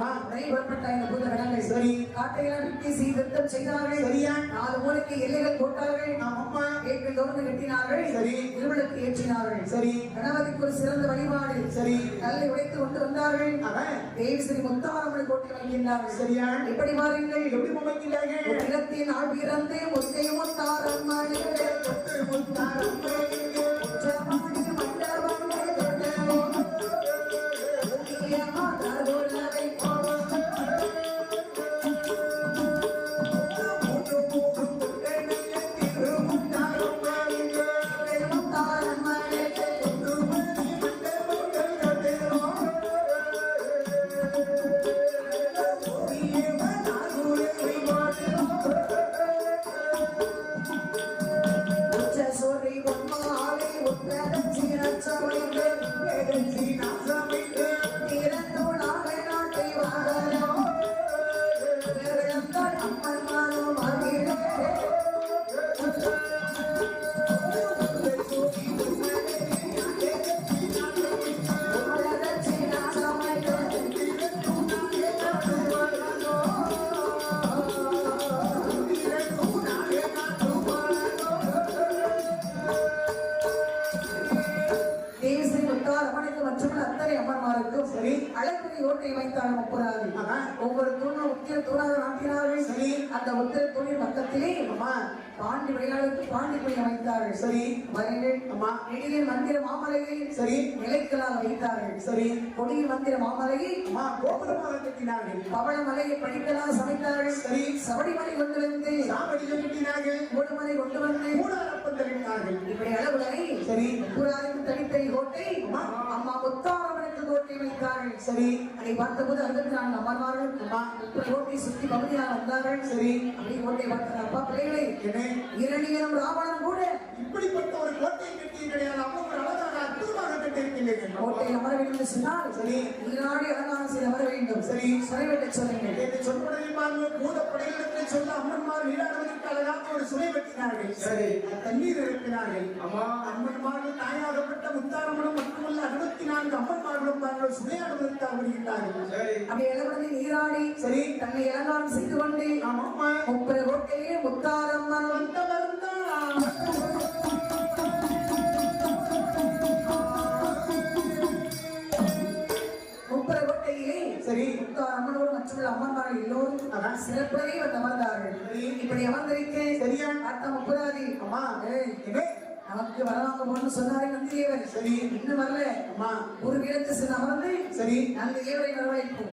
புறப்பட்ட இந்த பூத கணங்கள் சரி காட்டையெல்லாம் விட்டு சீர்திருத்தம் செய்தார்கள். சரியா 4 மூலைக்கு எல்லைகள் போட்டார்கள். ஆமா ஏற்று தொடர்ந்து கட்டினார்கள். சரி திருவிளக்கு ஏற்றினார்கள். சரி கணபதிக்கு ஒரு சிறந்த வழிபாடு. சரி கல்லை உடைத்து கொண்டு வந்தார்கள். தேவி ஸ்ரீ முத்தாரம்மனை கோட்டை வைக்கின்றார்கள். சரியா எப்படி பாருங்கள் எப்படி வைக்கிறார்கள் இடத்தின் ஆள் பிறந்து முத்தை முத்தாரம்மனை முத்தாரம்மனை கோட்டை வைத்தார்கள். முப்பராது ஒவ்வொரு தூணும் உத்திர தூணாக நாட்டினார்கள். சரி அந்த உத்திர தூணின் பக்கத்திலே பாண்டி விளையாடுக்கு பாண்டி போய் அமைத்தார்கள். சரி மரங்கள் நெடியின் மந்திர மாமலையை சரி நிலைக்கலாக வைத்தார்கள். சரி கொடியின் மந்திர மாமலையை கோபுரமாக கட்டினார்கள். பவள மலையை படிக்கலாக சமைத்தார்கள். சரி சபடிமலை கொண்டு வந்து சாவடியில் கட்டினார்கள். மூடுமலை கொண்டு வந்து மூடாரப்பந்தலிட்டார்கள். இப்படி அளவுகளை சரி புறாருக்கு தனித்தனி கோட்டை அம்மா முத்தாரம்மனுக்கு கோட்டை வைத்தார்கள். சரி அதை பார்த்தபோது 64 அம்மன்மார்கள் கோட்டை சுற்றி பகுதியாக வந்தார்கள். சரி அப்படி கோட்டை பார்த்தார். அப்பா பிள்ளைகளை இரணியனும் ராவணன் கூட இப்படிப்பட்ட ஒரு கோட்டையை கட்டிய கிடையாது. அப்போ ஒரு அழகாக அற்புதமாக கட்டியிருக்கின்றீர்கள். கோட்டையில் அமர வேண்டும் என்று சொன்னால் சரி நீராடி அலங்காரம் செய்து அமர வேண்டும். சரி சுனைவெட்ட சொல்லுங்கள் என்று சொன்னபடியில் பூதப்படைகளுக்கு சொல்ல அம்மன்மார் நீராடுவதற்கு அழகாக ஒரு சுனை வெட்டினார்கள். சரி தண்ணீர் இறக்கினார்கள். அம்மன்மார்கள் தாயாகப்பட்ட முத்தாரம்மனும் மட்டுமல்ல 64 அம்மன்மார்களும் தாங்கள் சுனையாடுவதற்காக வருகின்றார்கள். அப்படி இளவரசி நீராடி சரி தன்னை அலங்காரம் செய்து கொண்டு முப்பது கோட்டையே முத்தாரம்மன் சரி முத்தாரம்மனோடு மற்றொரு அம்மன்மார்கள் எல்லோரும் சிறப்புரை வந்து அமர்ந்தார்கள். இப்படி அமர்ந்திருக்க சரியா அர்த்தம் முப்பதாதி அம்மா நமக்கு வரலாங்க போன்னு சொன்னாரே நந்தியவர். சரி இன்னும் வரல அம்மா ஒரு வீரத்தை சென்று அமர்ந்து சரி நல்ல ஏவரை வரவழைப்போம்.